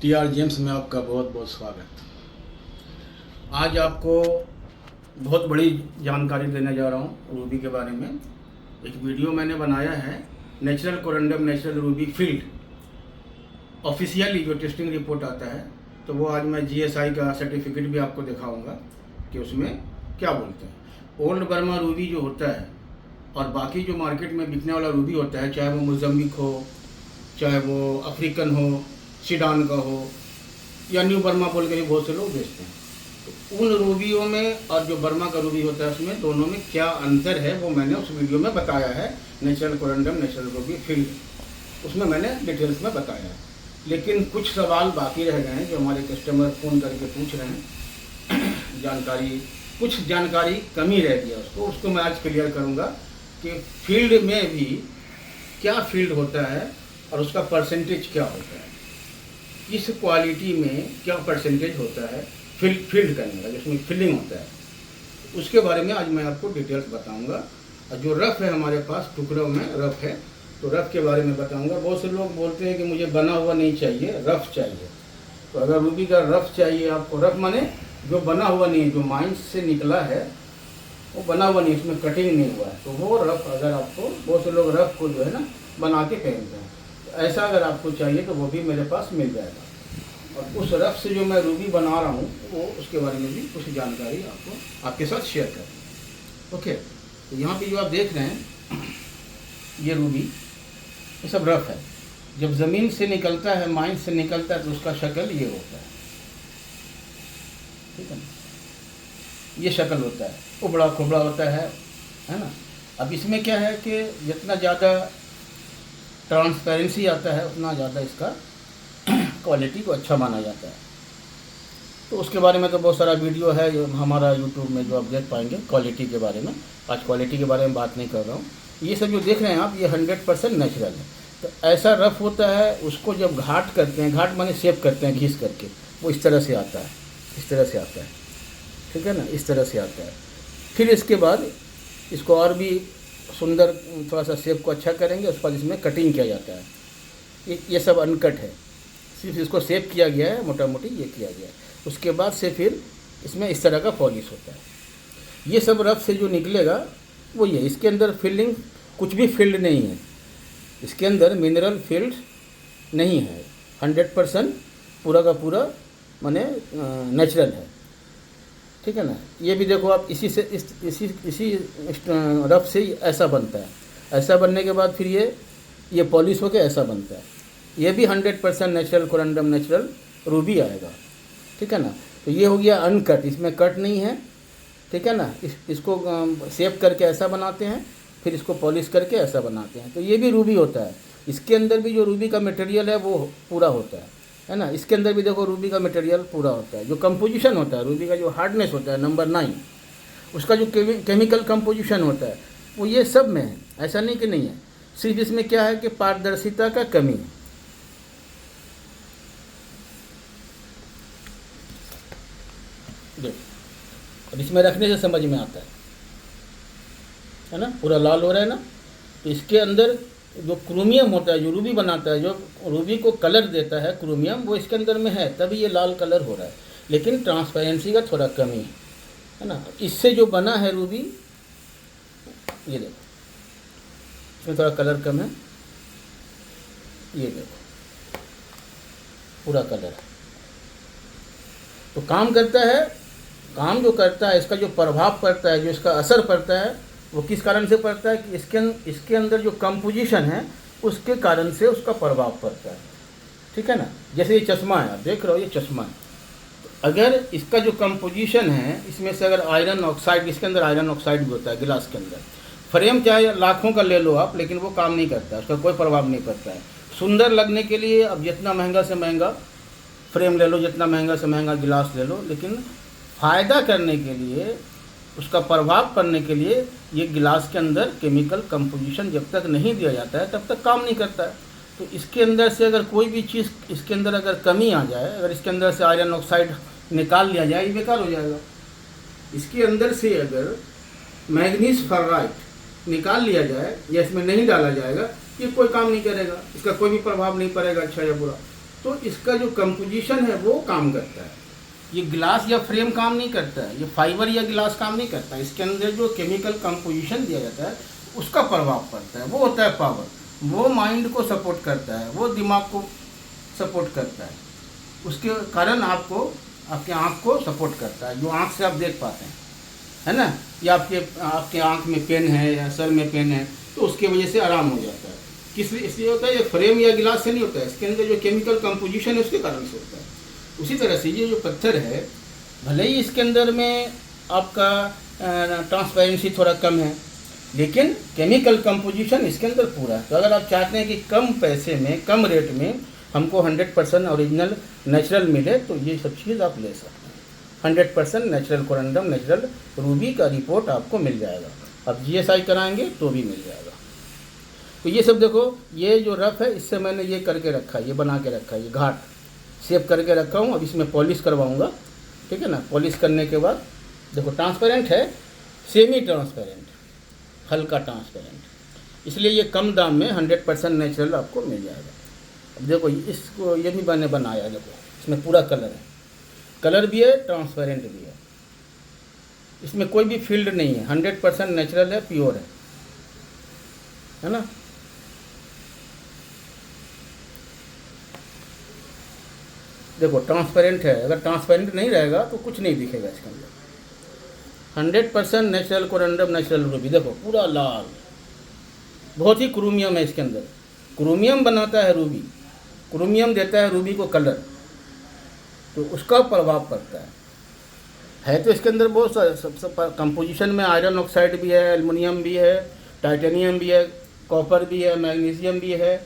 TR James में आपका बहुत बहुत स्वागत। आज आपको बहुत बड़ी जानकारी देने जा रहा हूँ रूबी के बारे में। एक वीडियो मैंने बनाया है, natural corundum natural Ruby field officially जो टेस्टिंग रिपोर्ट आता है, तो वो आज मैं जीएसआई का सर्टिफिकेट भी आपको दिखाऊंगा कि उसमें क्या बोलते हैं। ओल्ड बर्मा रूबी जो होता है और बाकी जो मार्केट में बिकने वाला रूबी होता है, चाहे वो मोज़म्बिक हो, चाहे वो अफ्रीकन हो, सीडान का हो, या न्यू बर्मा बोल के भी बहुत से लोग बेचते हैं। तो उन रूबियों में और जो बर्मा का रूबी होता है उसमें दोनों में क्या अंतर है वो मैंने उस वीडियो में बताया है। Natural corundum natural Ruby field, उसमें मैंने डिटेल्स में बताया है। लेकिन कुछ सवाल बाकी रह गए हैं जो हमारे कस्टमर फ़ोन करके पूछ रहे हैं। कुछ जानकारी कमी रह गया, उसको मैं आज क्लियर करूँगा कि फील्ड में भी क्या फील्ड होता है और उसका परसेंटेज क्या होता है, इस क्वालिटी में क्या परसेंटेज होता है फील्ड करने का, जिसमें फिलिंग होता है, उसके बारे में आज मैं आपको डिटेल्स बताऊंगा। और जो रफ़ है हमारे पास टुकड़ों में रफ़ है, तो रफ़ के बारे में बताऊंगा। बहुत से लोग बोलते हैं कि मुझे बना हुआ नहीं चाहिए, रफ़ चाहिए। तो अगर रूबी का रफ़ चाहिए आपको, रफ़ माने जो बना हुआ नहीं है, जो माइंड से निकला है वो बना हुआ नहीं, इसमें कटिंग नहीं हुआ है, तो वो रफ़ अगर आपको, बहुत से लोग रफ़ को जो है ना बना के पहनते हैं, ऐसा अगर आपको चाहिए तो वो भी मेरे पास मिल जाएगा। और उस रफ़ से जो मैं रूबी बना रहा हूँ वो उसके बारे में भी कुछ जानकारी आपको आपके साथ शेयर करें। ओके, तो यहाँ पे जो आप देख रहे हैं ये रूबी, ये सब रफ़ है। जब ज़मीन से निकलता है, माइन से निकलता है, तो उसका शक्ल ये होता है, ठीक है ना, ये शक्ल होता है, उबड़ा खुबड़ा होता है ना। अब इसमें क्या है कि जितना ज़्यादा ट्रांसपेरेंसी आता है उतना ज़्यादा इसका क्वालिटी को अच्छा माना जाता है। तो उसके बारे में तो बहुत सारा वीडियो है जो हमारा यूट्यूब में, जो आप देख पाएंगे क्वालिटी के बारे में। आज क्वालिटी के बारे में बात नहीं कर रहा हूँ। ये सब जो देख रहे हैं आप, ये 100% नेचुरल है। तो ऐसा रफ़ होता है, उसको जब घाट करते हैं, घाट माने शेप करते हैं घिस करके, वो इस तरह से आता है, इस तरह से आता है, ठीक है ना, इस तरह से आता है। फिर इसके बाद इसको और भी सुंदर थोड़ा सा शेप को अच्छा करेंगे, उसके बाद इसमें कटिंग किया जाता है। ये सब अनकट है, सिर्फ इसको शेप किया गया है, मोटा मोटी ये किया गया है। उसके बाद से फिर इसमें इस तरह का पॉलिश होता है। ये सब रफ से जो निकलेगा वो ये, इसके अंदर फील्डिंग कुछ भी फील्ड नहीं है, इसके अंदर मिनरल फील्ड नहीं है, 100% पूरा का पूरा माने नेचुरल है, ठीक है ना। ये भी देखो आप, इसी से इसी रफ से ही ऐसा बनता है। ऐसा बनने के बाद फिर ये पॉलिश होकर ऐसा बनता है। ये भी 100% नेचुरल कोरंडम नेचुरल रूबी आएगा, ठीक है ना। तो ये हो गया अनकट, इसमें कट नहीं है, ठीक है ना। इसको शेप करके ऐसा बनाते हैं, फिर इसको पॉलिश करके ऐसा बनाते हैं, तो ये भी रूबी होता है। इसके अंदर भी जो रूबी का मटेरियल है वो पूरा होता है ना। इसके अंदर भी देखो रूबी का मटेरियल पूरा होता है। जो कंपोजिशन होता है रूबी का, जो हार्डनेस होता है नंबर 9, उसका जो केमिकल कंपोजिशन होता है वो ये सब में है, ऐसा नहीं कि नहीं है। सिर्फ इसमें क्या है कि पारदर्शिता का कमी है। देखो, अब इसमें रखने से समझ में आता है ना, पूरा लाल हो रहा है ना। तो इसके अंदर जो क्रोमियम होता है, जो रूबी बनाता है, जो रूबी को कलर देता है क्रोमियम, वो इसके अंदर में है, तभी ये लाल कलर हो रहा है। लेकिन ट्रांसपेरेंसी का थोड़ा कमी है ना। इससे जो बना है रूबी, ये देखो इसमें थोड़ा कलर कम है, ये देखो पूरा कलर है। तो काम करता है, काम जो करता है, इसका जो प्रभाव पड़ता है, जो इसका असर पड़ता है, वो किस कारण से पड़ता है कि इसके अंदर जो कंपोजिशन है उसके कारण से उसका प्रभाव पड़ता है, ठीक है ना। जैसे ये चश्मा है, आप देख रहे हो, ये चश्मा है। तो अगर इसका जो कंपोजिशन है, इसमें से अगर आयरन ऑक्साइड, इसके अंदर आयरन ऑक्साइड भी होता है गिलास के अंदर। फ्रेम चाहे लाखों का ले लो आप, लेकिन वो काम नहीं करता, उसका कोई प्रभाव नहीं पड़ता है। सुंदर लगने के लिए अब जितना महंगा से महंगा फ्रेम ले लो, जितना महंगा से महंगा गिलास ले लो, लेकिन फ़ायदा करने के लिए, उसका प्रभाव पड़ने के लिए ये गिलास के अंदर केमिकल कंपोजिशन जब तक नहीं दिया जाता है तब तक काम नहीं करता है। तो इसके अंदर से अगर कोई भी चीज़, इसके अंदर अगर कमी आ जाए, अगर इसके अंदर से आयरन ऑक्साइड निकाल लिया जाए, ये बेकार हो जाएगा। इसके अंदर से अगर मैग्नीज फेराइट निकाल लिया जाए या इसमें नहीं डाला जाएगा, ये कोई काम नहीं करेगा, इसका कोई भी प्रभाव नहीं पड़ेगा, अच्छा या बुरा। तो इसका जो कंपोजिशन है वो काम करता है। ये ग्लास या फ्रेम काम नहीं करता है, ये फाइबर या ग्लास काम नहीं करता है। इसके अंदर जो केमिकल कंपोजिशन दिया जाता है उसका प्रभाव पड़ता है, वो होता है पावर। वो माइंड को सपोर्ट करता है, वो दिमाग को सपोर्ट करता है, उसके कारण आपको आपके आँख को सपोर्ट करता है, जो आँख से आप देख पाते हैं, है ना। या आपके आँख में पेन है या सर में पेन है तो उसके वजह से आराम हो जाता है। किस इसलिए होता है? ये फ्रेम या गिलास से नहीं होता है, इसके अंदर जो केमिकल कंपोजिशन है उसके कारण से होता है। उसी तरह से ये जो पत्थर है, भले ही इसके अंदर में आपका ट्रांसपेरेंसी थोड़ा कम है, लेकिन केमिकल कंपोजिशन इसके अंदर पूरा है। तो अगर आप चाहते हैं कि कम पैसे में, कम रेट में हमको 100% ओरिजिनल नेचुरल मिले, तो ये सब चीज़ आप ले सकते हैं। 100% नेचुरल कोरंडम, नेचुरल रूबी का रिपोर्ट आपको मिल जाएगा। अब GSI कराएंगे तो भी मिल जाएगा। तो ये सब देखो, ये जो रफ है इससे मैंने ये करके रखा है, ये बना के रखा है, ये घाट शेप करके रखा हूँ। अब इसमें पॉलिश करवाऊँगा, ठीक है ना। पॉलिश करने के बाद देखो ट्रांसपेरेंट है, सेमी ट्रांसपेरेंट, हल्का ट्रांसपेरेंट, इसलिए ये कम दाम में 100% नेचुरल आपको मिल जाएगा। अब देखो इसको, ये भी मैंने बनाया, देखो इसमें पूरा कलर है, कलर भी है, ट्रांसपेरेंट भी है, इसमें कोई भी फील्ड नहीं है, 100% नेचुरल है, प्योर है ना। देखो ट्रांसपेरेंट है, अगर ट्रांसपेरेंट नहीं रहेगा तो कुछ नहीं दिखेगा इसके अंदर। 100% नेचुरल कोरंडम, नेचुरल रूबी, देखो पूरा लाल, बहुत ही क्रोमियम है इसके अंदर। क्रोमियम बनाता है रूबी, क्रोमियम देता है रूबी को कलर, तो उसका प्रभाव पड़ता है। तो इसके अंदर बहुत सारे कंपोजिशन में आयरन ऑक्साइड भी है, एल्युमिनियम भी है, टाइटेनियम भी है, कॉपर भी है, मैग्नीशियम भी है,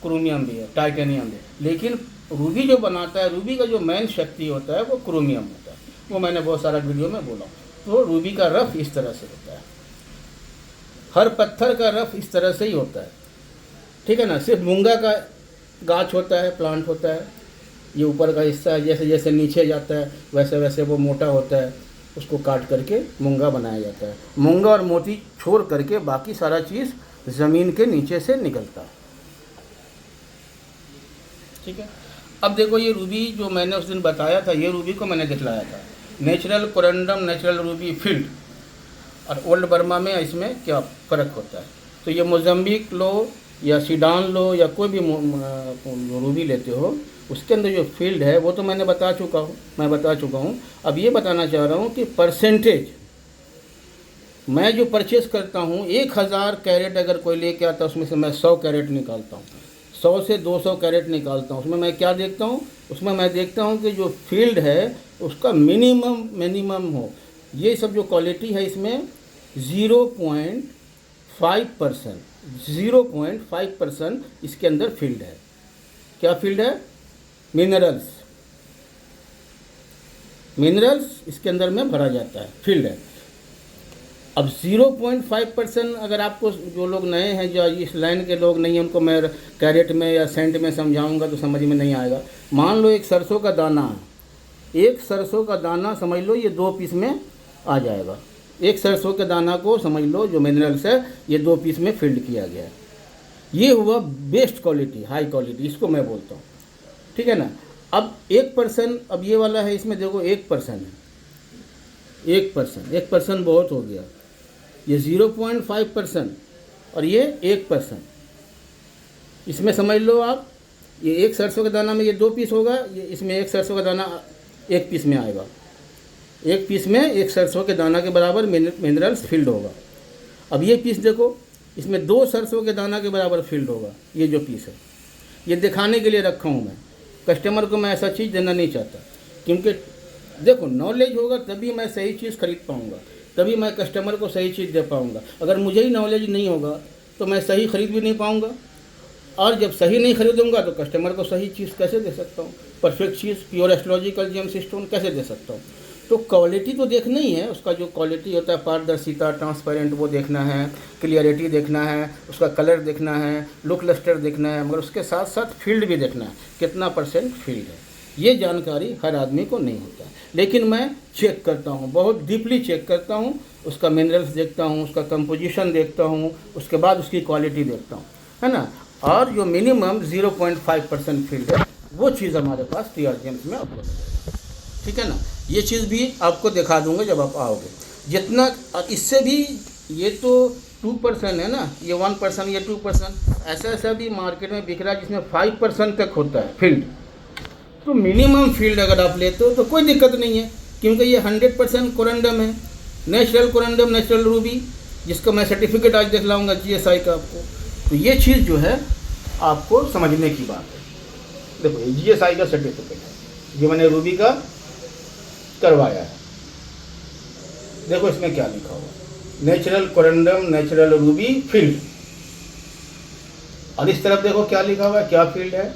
क्रोमियम भी है, टाइटेनियम भी है। लेकिन रूबी जो बनाता है, रूबी का जो मेन शक्ति होता है वो क्रोमियम होता है। वो मैंने बहुत सारा वीडियो में बोला। तो रूबी का रफ इस तरह से होता है, हर पत्थर का रफ इस तरह से ही होता है, ठीक है ना। सिर्फ मूंगा का गाछ होता है, प्लांट होता है, ये ऊपर का हिस्सा है, जैसे जैसे नीचे जाता है वैसे वैसे वो मोटा होता है, उसको काट करके मूंगा बनाया जाता है। मूंगा और मोती छोड़ करके बाकी सारा चीज़ ज़मीन के नीचे से निकलता है, ठीक है। अब देखो ये रूबी जो मैंने उस दिन बताया था, ये रूबी को मैंने दिखलाया था, natural corundum, natural Ruby field, और ओल्ड बर्मा में इसमें क्या फ़र्क होता है। तो ये मोज़म्बिक लो या सीडान लो या कोई भी रूबी लेते हो, उसके अंदर जो फील्ड है वो तो मैं बता चुका हूँ। अब ये बताना चाह रहा हूँ कि परसेंटेज, मैं जो परचेस करता हूँ 1000 कैरेट अगर कोई लेके आता है, उसमें से मैं 100 कैरेट निकालता हूँ, 100 से 200 कैरेट निकालता हूँ। उसमें मैं क्या देखता हूँ? उसमें मैं देखता हूँ कि जो फील्ड है उसका मिनिमम हो। ये सब जो क्वालिटी है इसमें 0.5% इसके अंदर फील्ड है। क्या फील्ड है? मिनरल्स इसके अंदर में भरा जाता है, फील्ड है। अब 0.5% अगर आपको, जो लोग नए हैं, जो इस लाइन के लोग नहीं हैं, उनको मैं कैरेट में या सेंट में समझाऊंगा तो समझ में नहीं आएगा। मान लो एक सरसों का दाना है, एक सरसों का दाना समझ लो ये 2 पीस में आ जाएगा। एक सरसों के दाना को समझ लो जो मिनरल्स है ये 2 पीस में फील्ड किया गया है। ये हुआ बेस्ट क्वालिटी, हाई क्वालिटी, इसको मैं बोलता हूँ, ठीक है ना। अब 1%, अब ये वाला है, इसमें देखो 1% है, 1% बहुत हो गया। ये 0.5% और ये 1%, इसमें समझ लो आप, ये एक सरसों के दाना में ये 2 पीस होगा, ये इसमें एक सरसों का दाना 1 पीस में आएगा, 1 पीस में एक सरसों के दाना के बराबर मिनरल्स फील्ड होगा। अब ये पीस देखो, इसमें 2 सरसों के दाना के बराबर फील्ड होगा। ये जो पीस है ये दिखाने के लिए रखा हूँ मैं, कस्टमर को मैं ऐसा चीज़ देना नहीं चाहता, क्योंकि देखो नॉलेज होगा तभी मैं सही चीज़ खरीद पाऊँगा, तभी मैं कस्टमर को सही चीज़ दे पाऊँगा। अगर मुझे ही नॉलेज नहीं होगा तो मैं सही खरीद भी नहीं पाऊँगा, और जब सही नहीं खरीदूँगा तो कस्टमर को सही चीज़ कैसे दे सकता हूँ? परफेक्ट चीज़, प्योर एस्ट्रोलॉजिकल जेम्स स्टोन कैसे दे सकता हूँ? तो क्वालिटी तो देखना ही है, उसका जो क्वालिटी होता है, पारदर्शिता, ट्रांसपेरेंट, वो देखना है, क्लियरिटी देखना है, उसका कलर देखना है, लुक लस्टर देखना है, मगर उसके साथ साथ फील्ड भी देखना है, कितना % फील्ड है। ये जानकारी हर आदमी को नहीं होता, लेकिन मैं चेक करता हूँ, बहुत डीपली चेक करता हूँ, उसका मिनरल्स देखता हूँ, उसका कंपोजिशन देखता हूँ, उसके बाद उसकी क्वालिटी देखता हूँ, है ना। और जो मिनिमम 0.5% फील्ड है वो चीज़ हमारे पास TR जेम्स में उपलब्ध है। ठीक है ना, ये चीज़ भी आपको दिखा दूंगा जब आप आओगे। जितना इससे भी, ये तो 2% है ना, ये 1%, ये 2%, ऐसा भी मार्केट में बिक रहा है जिसमें 5% तक होता है फील्ड। तो मिनिमम फील्ड अगर आप लेते हो तो कोई दिक्कत नहीं है, क्योंकि ये 100% कोरंडम है, नेचुरल कोरंडम, नेचुरल रूबी, जिसका मैं सर्टिफिकेट आज दिखलाऊंगा GSI का आपको। तो ये चीज़ जो है आपको समझने की बात है। देखो ये GSI का सर्टिफिकेट है, ये मैंने रूबी का करवाया है। देखो इसमें क्या लिखा हुआ, natural corundum, natural Ruby field. और इस तरफ देखो क्या लिखा हुआ है, क्या फील्ड है,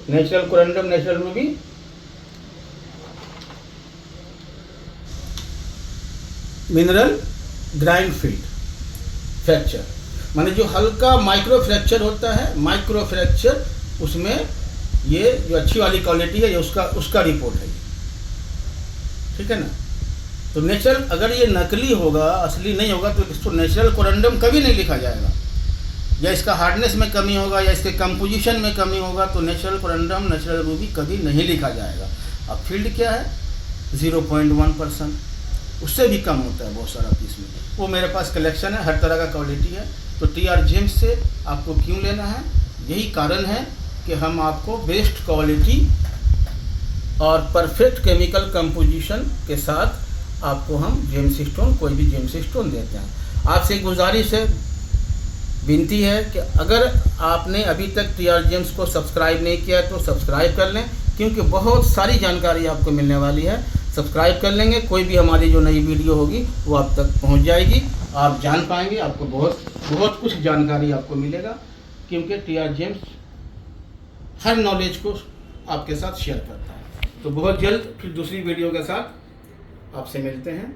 natural corundum, natural Ruby, mineral grind field fracture, माने जो हल्का माइक्रो फ्रैक्चर होता है, माइक्रो फ्रैक्चर, उसमें ये जो अच्छी वाली क्वालिटी है ये उसका रिपोर्ट है। ठीक है ना। तो नेचुरल, अगर ये नकली होगा, असली नहीं होगा, तो इसको नेचुरल कोरंडम कभी नहीं लिखा जाएगा, या इसका हार्डनेस में कमी होगा, या इसके कंपोजिशन में कमी होगा, तो नेचुरल कोरंडम, नेचुरल रूबी कभी नहीं लिखा जाएगा। अब फील्ड क्या है, 0.1%, उससे भी कम होता है बहुत सारा पीस में। वो मेरे पास कलेक्शन है, हर तरह का क्वालिटी है। तो TR जेम्स से आपको क्यों लेना है, यही कारण है कि हम आपको बेस्ट क्वालिटी और परफेक्ट केमिकल कंपोजिशन के साथ आपको हम जेम्स स्टोन, कोई भी जेम्स स्टोन देते हैं। आपसे गुजारिश है, विनती है कि अगर आपने अभी तक TR जेम्स को सब्सक्राइब नहीं किया तो सब्सक्राइब कर लें, क्योंकि बहुत सारी जानकारी आपको मिलने वाली है। सब्सक्राइब कर लेंगे, कोई भी हमारी जो नई वीडियो होगी वो आप तक पहुंच जाएगी, आप जान पाएंगे, आपको बहुत कुछ जानकारी आपको मिलेगा, क्योंकि TR जेम्स हर नॉलेज को आपके साथ शेयर करता है। तो बहुत जल्द फिर दूसरी वीडियो के साथ आपसे मिलते हैं।